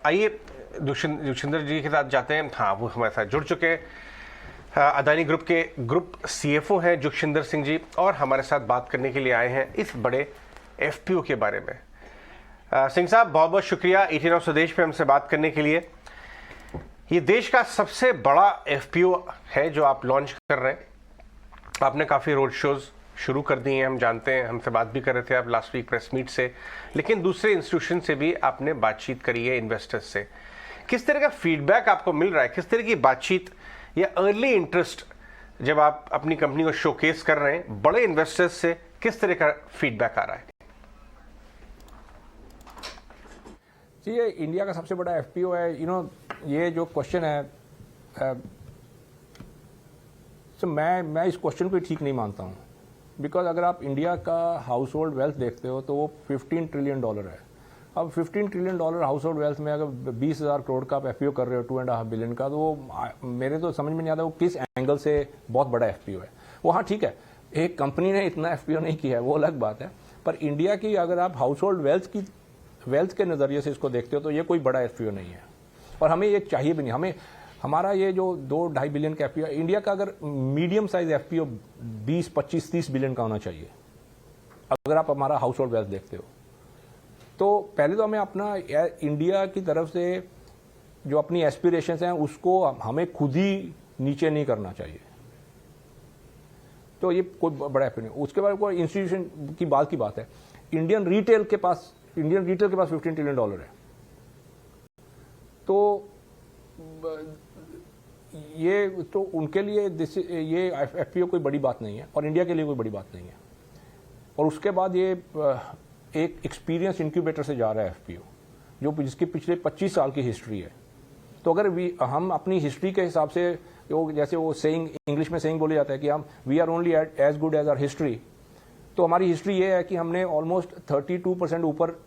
आइए दुष्यंदर जी के साथ जाते हैं। हाँ, वो हमारे साथ जुड़ चुके हैं। अदानी ग्रुप के ग्रुप सीएफओ हैं दुष्यंदर सिंह जी, और हमारे साथ बात करने के लिए आए हैं इस बड़े एफपीओ के बारे में। सिंह साहब, बहुत बहुत शुक्रिया 18 ऑफ स्वदेश पे हमसे बात करने के लिए। ये देश का सबसे बड़ा एफपीओ है जो आप लॉन्च कर रहे हैं। आपने काफ़ी रोड शोज शुरू कर दिए हैं, हम जानते हैं, हमसे बात भी कर रहे थे आप लास्ट वीक प्रेस मीट से, लेकिन दूसरे इंस्टीट्यूशन से भी आपने बातचीत करी है, इन्वेस्टर्स से। किस तरह का फीडबैक आपको मिल रहा है, किस तरह की बातचीत या अर्ली इंटरेस्ट जब आप अपनी कंपनी को शोकेस कर रहे हैं बड़े इन्वेस्टर्स से, किस तरह का फीडबैक आ रहा है? जी, ये इंडिया का सबसे बड़ा एफपीओ है। ये जो क्वेश्चन है, तो मैं इस क्वेश्चन को ठीक नहीं मानता हूँ। बिकॉज अगर आप इंडिया का हाउस होल्ड वेल्थ देखते हो तो वो $15 ट्रिलियन है। अब $15 ट्रिलियन हाउस होल्ड वेल्थ में अगर 20,000 करोड़ का आप एफपीओ कर रहे हो 2.5 बिलियन का, तो वो मेरे तो समझ में नहीं आता वो किस एंगल से बहुत बड़ा एफपीओ है वो। हाँ, ठीक है, एक कंपनी ने इतना एफपीओ नहीं किया है, वो अलग बात है। पर इंडिया की अगर आप हाउस होल्ड वेल्थ के नज़रिए से इसको देखते हो तो ये कोई बड़ा एफपीओ नहीं है, और हमें ये चाहिए भी नहीं। हमारा ये जो 2-2.5 बिलियन का एफपीओ, इंडिया का अगर मीडियम साइज एफपीओ 20, 25, 30 बिलियन का होना चाहिए अगर आप हमारा हाउस होल्ड वेल्थ देखते हो। तो पहले तो हमें अपना इंडिया की तरफ से जो अपनी एस्पिरेशंस हैं उसको हमें खुद ही नीचे नहीं करना चाहिए। तो ये कोई बड़ा एफपीओ नहीं। उसके बाद कोई इंस्टीट्यूशन की बात है। इंडियन रिटेल के पास $15 ट्रिलियन है। तो ये तो उनके लिए ये एफपीओ कोई बड़ी बात नहीं है, और इंडिया के लिए कोई बड़ी बात नहीं है। और उसके बाद ये एक एक्सपीरियंस इंक्यूबेटर से जा रहा है एफपीओ, जो जिसकी पिछले 25 साल की हिस्ट्री है। तो अगर हम अपनी हिस्ट्री के हिसाब से, जैसे वो सेइंग, इंग्लिश में सेइंग बोले जाता है कि हम we are only as good as our history, तो हमारी हिस्ट्री ये है कि हमने ऑलमोस्ट 32% ऊपर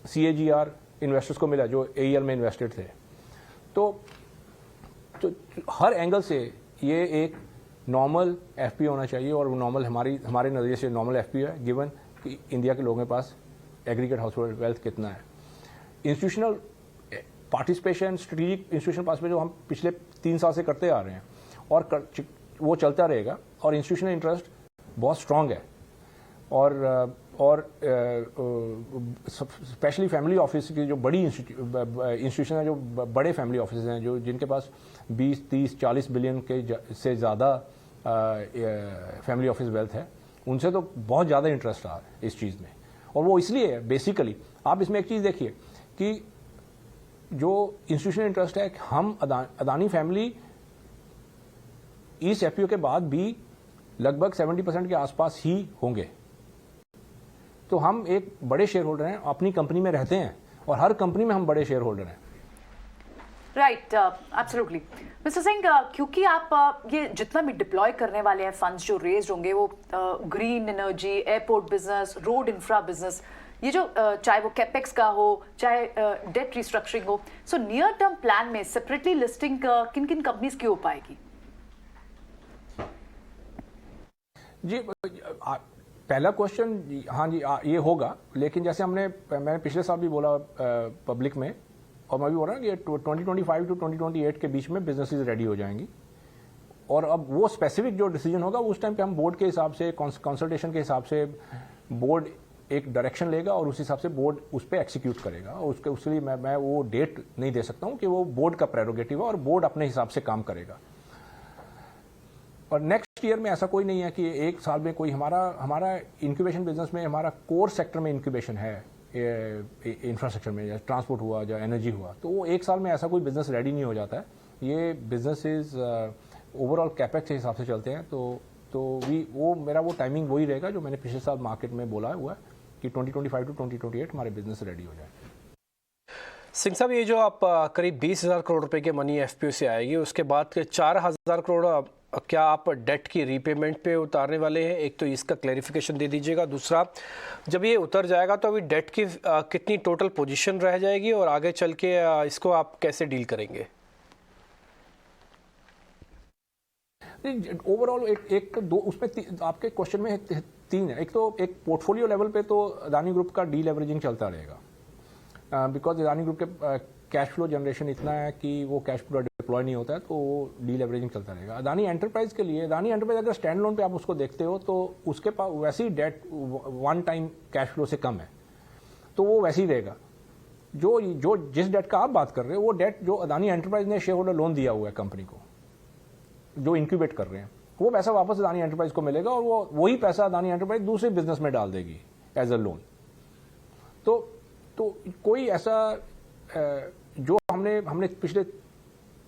CAGR इन्वेस्टर्स को मिला जो AEL में इन्वेस्टेड थे। तो हर एंगल से ये एक नॉर्मल एफपीओ होना चाहिए, और नॉर्मल हमारे नज़रिए से नॉर्मल एफपीओ है, गिवन कि इंडिया के लोगों के पास एग्रीगेट हाउस होल्ड वेल्थ कितना है। Institutional participation, strategic institutional participation जो हम पिछले 3 साल से करते आ रहे हैं, और वो चलता रहेगा, और इंस्टीट्यूशनल इंटरेस्ट बहुत स्ट्रांग है। और स्पेशली फैमिली ऑफिस की जो बड़ी इंस्टीट्यूशन है, जो बड़े फैमिली ऑफिस हैं, जो जिनके पास 20, 30, 40 बिलियन के से ज़्यादा फैमिली ऑफिस वेल्थ है, उनसे तो बहुत ज़्यादा इंटरेस्ट आ रहा है इस चीज़ में। और वो इसलिए है, बेसिकली आप इसमें एक चीज़ देखिए कि जो इंस्टीट्यूशनल इंटरेस्ट है, हम अदानी फैमिली इस एफपीओ के बाद भी लगभग 70% के आसपास ही होंगे। तो हम एक बड़े शेयर होल्डर हैं, अपनी कंपनी में रहते हैं, और हर कंपनी में हम बड़े शेयर होल्डर हैं। Right, absolutely. मिस्टर सिंह, क्योंकि आप ये जितना भी डिप्लॉय करने वाले हैं फंड्स जो रेज होंगे, वो green energy, airport business, road infra business, ये जो चाहे वो कैपेक्स का हो, चाहे डेट रिस्ट्रक्चरिंग हो, सो नियर टर्म प्लान में सेपरेटली लिस्टिंग किन किन कंपनीज की हो पाएगी? जी, पहला क्वेश्चन, हाँ जी, ये होगा। लेकिन जैसे मैंने पिछले साल भी बोला पब्लिक में, और मैं भी बोल रहा हूँ कि 2025 to 2028 के बीच में बिजनेसेस रेडी हो जाएंगी। और अब वो स्पेसिफिक जो डिसीजन होगा उस टाइम पे हम बोर्ड के हिसाब से, कंसल्टेशन के हिसाब से बोर्ड एक डायरेक्शन लेगा, और उस हिसाब से बोर्ड उस पर एक्सिक्यूट करेगा। और उसके लिए मैं वो डेट नहीं दे सकता हूँ कि वो बोर्ड का प्रेरोगेटिव है, और बोर्ड अपने हिसाब से काम करेगा। और नेक्स्ट ईयर में ऐसा कोई नहीं है कि एक साल में कोई हमारा इंक्यूबेशन बिजनेस में, हमारा कोर सेक्टर में इंक्यूबेशन है, इंफ्रास्ट्रक्चर में, या ट्रांसपोर्ट हुआ, या एनर्जी हुआ, तो वो एक साल में ऐसा कोई बिजनेस रेडी नहीं हो जाता है। ये बिजनेसेस ओवरऑल कैपेक्स के हिसाब से चलते हैं। तो मेरा वो टाइमिंग वही रहेगा जो मैंने पिछले साल मार्केट में बोला हुआ है कि 2025 to 2028 हमारे बिजनेस रेडी हो जाए। सिंह साहब, ये जो आप करीब 20,000 करोड़ रुपए की मनी एफपीओ से आएगी, उसके बाद के 4,000 करोड़ क्या आप डेट की रीपेमेंट पे उतारने वाले हैं? एक तो इसका क्लैरिफिकेशन दे दीजिएगा। दूसरा, जब ये उतर जाएगा तो अभी डेट की कितनी टोटल पोजीशन रह जाएगी, और आगे चल के इसको आप कैसे डील करेंगे? ओवरऑल एक तो दो, उसमें आपके क्वेश्चन में 3 है। एक तो एक पोर्टफोलियो लेवल पे तो अदानी ग्रुप का डी लेवरेजिंग चलता रहेगा, बिकॉज अदानी ग्रुप के कैश फ्लो जनरेशन इतना है कि वो कैश पूरा डिप्लॉय नहीं होता है, तो वो डीलेवरेजिंग चलता रहेगा। अदानी एंटरप्राइज के लिए, अदानी एंटरप्राइज अगर स्टैंड लोन पे आप उसको देखते हो तो उसके पास वैसे ही debt one time cash flow से कम है, तो वो वैसे ही रहेगा। जो जिस डेट का आप बात कर रहे हो वो डेट जो अदानी एंटरप्राइज ने शेयर होल्डर लोन दिया हुआ है कंपनी को, जो इंक्यूबेट कर रहे हैं, वो पैसा वापस अदानी एंटरप्राइज को मिलेगा और वो वही पैसा अदानी एंटरप्राइज दूसरे बिजनेस में डाल देगी एज अ लोन। तो कोई ऐसा जो हमने पिछले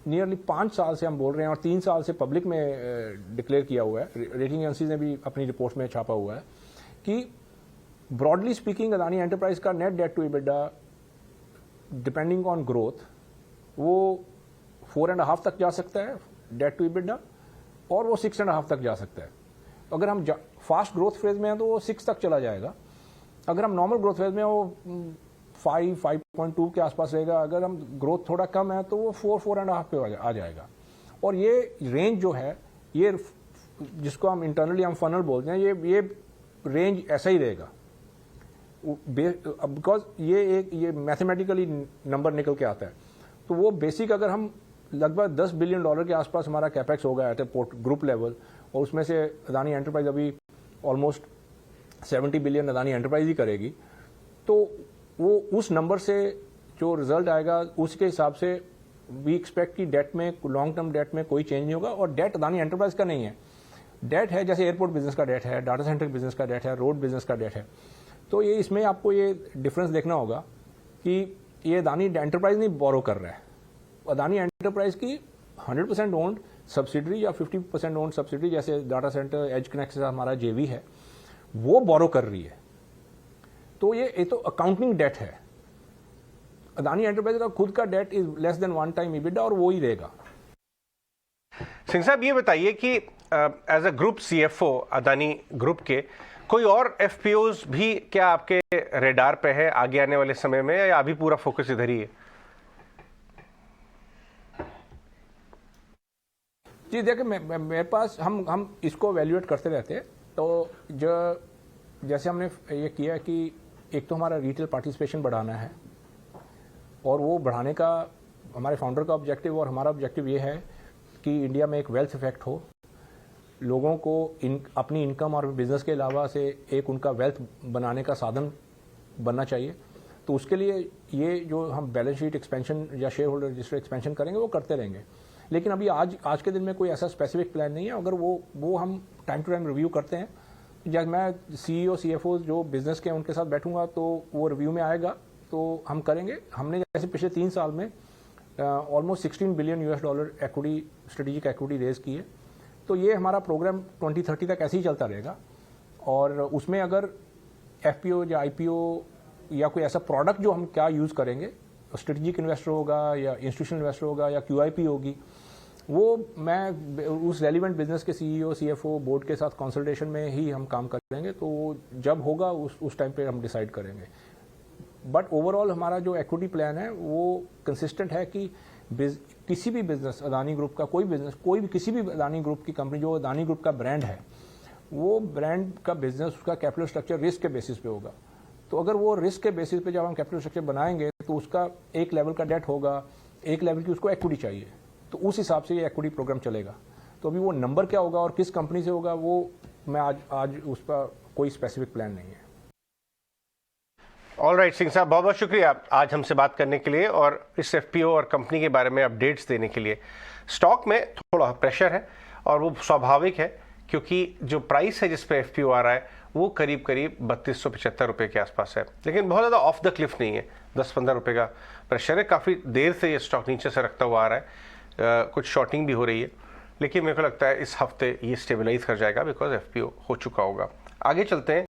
नियरली 5 साल से हम बोल रहे हैं और 3 साल से पब्लिक में डिक्लेयर किया हुआ है, रेटिंग एजेंसीज ने भी अपनी रिपोर्ट में छापा हुआ है कि ब्रॉडली स्पीकिंग अदानी एंटरप्राइज का net debt to EBITDA depending on growth वो 4.5 तक जा सकता है डेट टू इबिडा, और वो 6.5 तक जा सकता है। अगर हम फास्ट ग्रोथ फेज में हैं तो वो 6 तक चला जाएगा। अगर हम नॉर्मल ग्रोथ फेज में वो 5.2 के आसपास रहेगा। अगर हम ग्रोथ थोड़ा कम है तो वो 4.5 पे आ जाएगा। और ये रेंज जो है, ये जिसको हम इंटरनली हम फनल बोलते हैं, ये रेंज ऐसा ही रहेगा बिकॉज ये मैथमेटिकली नंबर निकल के आता है। तो वो बेसिक अगर हम लगभग $10 बिलियन के आसपास हमारा कैपेक्स होगा एट ए पोर्ट ग्रुप लेवल, और उसमें से अदानी एंटरप्राइज अभी ऑलमोस्ट 70 बिलियन अदानी एंटरप्राइज ही करेगी, तो वो उस नंबर से जो रिजल्ट आएगा उसके हिसाब से वी एक्सपेक्ट कि डेट में, लॉन्ग टर्म डेट में कोई चेंज नहीं होगा। और डेट अदानी एंटरप्राइज का नहीं है, डेट है जैसे एयरपोर्ट बिजनेस का डेट है, डाटा सेंटर बिजनेस का डेट है, रोड बिजनेस का डेट है। तो ये इसमें आपको ये डिफरेंस देखना होगा कि ये अदानी एंटरप्राइज नहीं बोरो कर रहा है। अदानी एंटरप्राइज की 100% ओन्ड सब्सिडरी या 50% ओन्ड सब्सिडरी, जैसे डाटा सेंटर एज कनेक्ट से हमारा जेवी है, वो बोरो कर रही है। तो ये तो अकाउंटिंग डेट है। अदानी एंटरप्राइज का खुद का debt is less than 1 time EBITDA, और वो ही रहेगा। सिंह साहब, ये बताइए कि as a group CFO Adani group के कोई और एफपीओज भी क्या आपके रेडार पे है आगे आने वाले समय में, या अभी पूरा फोकस इधर ही है? जी देखिए, मेरे पास हम इसको वैल्यूएट करते रहते हैं। तो जो जैसे हमने ये किया कि एक तो हमारा रिटेल पार्टिसिपेशन बढ़ाना है, और वो बढ़ाने का हमारे फाउंडर का ऑब्जेक्टिव और हमारा ऑब्जेक्टिव ये है कि इंडिया में एक वेल्थ इफेक्ट हो, लोगों को अपनी इनकम और बिजनेस के अलावा से एक उनका वेल्थ बनाने का साधन बनना चाहिए। तो उसके लिए ये जो हम बैलेंस शीट एक्सपेंशन या शेयर होल्डर रजिस्टर एक्सपेंशन करेंगे वो करते रहेंगे। लेकिन अभी आज के दिन में कोई ऐसा स्पेसिफिक प्लान नहीं है। अगर वो हम टाइम टू टाइम रिव्यू करते हैं। जब मैं सीईओ सीएफओ जो बिजनेस के उनके साथ बैठूंगा तो वो रिव्यू में आएगा, तो हम करेंगे। हमने जैसे पिछले 3 साल में almost $16 billion equity, strategic equity raise की है। तो ये हमारा प्रोग्राम 2030 तक ऐसे ही चलता रहेगा। और उसमें अगर एफपीओ या आईपीओ या कोई ऐसा प्रोडक्ट जो हम क्या यूज़ करेंगे, स्ट्रेटेजिक इन्वेस्टर होगा या इंस्टीट्यूशनल इन्वेस्टर होगा या क्यूआईपी होगी, वो मैं उस रेलिवेंट बिजनेस के सीईओ सीएफओ बोर्ड के साथ कंसल्टेशन में ही हम काम करेंगे। तो जब होगा उस टाइम पे हम डिसाइड करेंगे। बट ओवरऑल हमारा जो एक्विटी प्लान है वो कंसिस्टेंट है कि किसी भी बिजनेस, अदानी ग्रुप का कोई बिजनेस, कोई भी किसी भी अदानी ग्रुप की कंपनी जो अदानी ग्रुप का ब्रांड है, वो ब्रांड का बिजनेस, उसका कैपिटल स्ट्रक्चर रिस्क के बेसिस पे होगा। तो अगर वो रिस्क के बेसिस पे जब हम कैपिटल स्ट्रक्चर बनाएंगे तो उसका एक लेवल का डेट होगा, एक लेवल की उसको एक्विटी चाहिए, तो उस हिसाब से ये एक्विटी प्रोग्राम चलेगा। तो अभी वो नंबर क्या होगा और किस कंपनी से होगा, वो मैं आज उस पर कोई स्पेसिफिक प्लान नहीं है। ऑल राइट सिंह साहब, बहुत बहुत शुक्रिया आज हमसे बात करने के लिए और इस एफपीओ और कंपनी के बारे में अपडेट्स देने के लिए। स्टॉक में थोड़ा प्रेशर है और वो स्वाभाविक है, क्योंकि जो प्राइस है जिस पे एफपीओ आ रहा है वो करीब 3275 रुपये के आसपास है। लेकिन बहुत ज़्यादा ऑफ द क्लिफ नहीं है, 10-15 रुपये का प्रेशर है। काफ़ी देर से ये स्टॉक नीचे से रखता हुआ आ रहा है, कुछ शॉर्टिंग भी हो रही है, लेकिन मेरे को लगता है इस हफ्ते ये स्टेबलाइज कर जाएगा बिकॉज एफपीओ हो चुका होगा। आगे चलते हैं।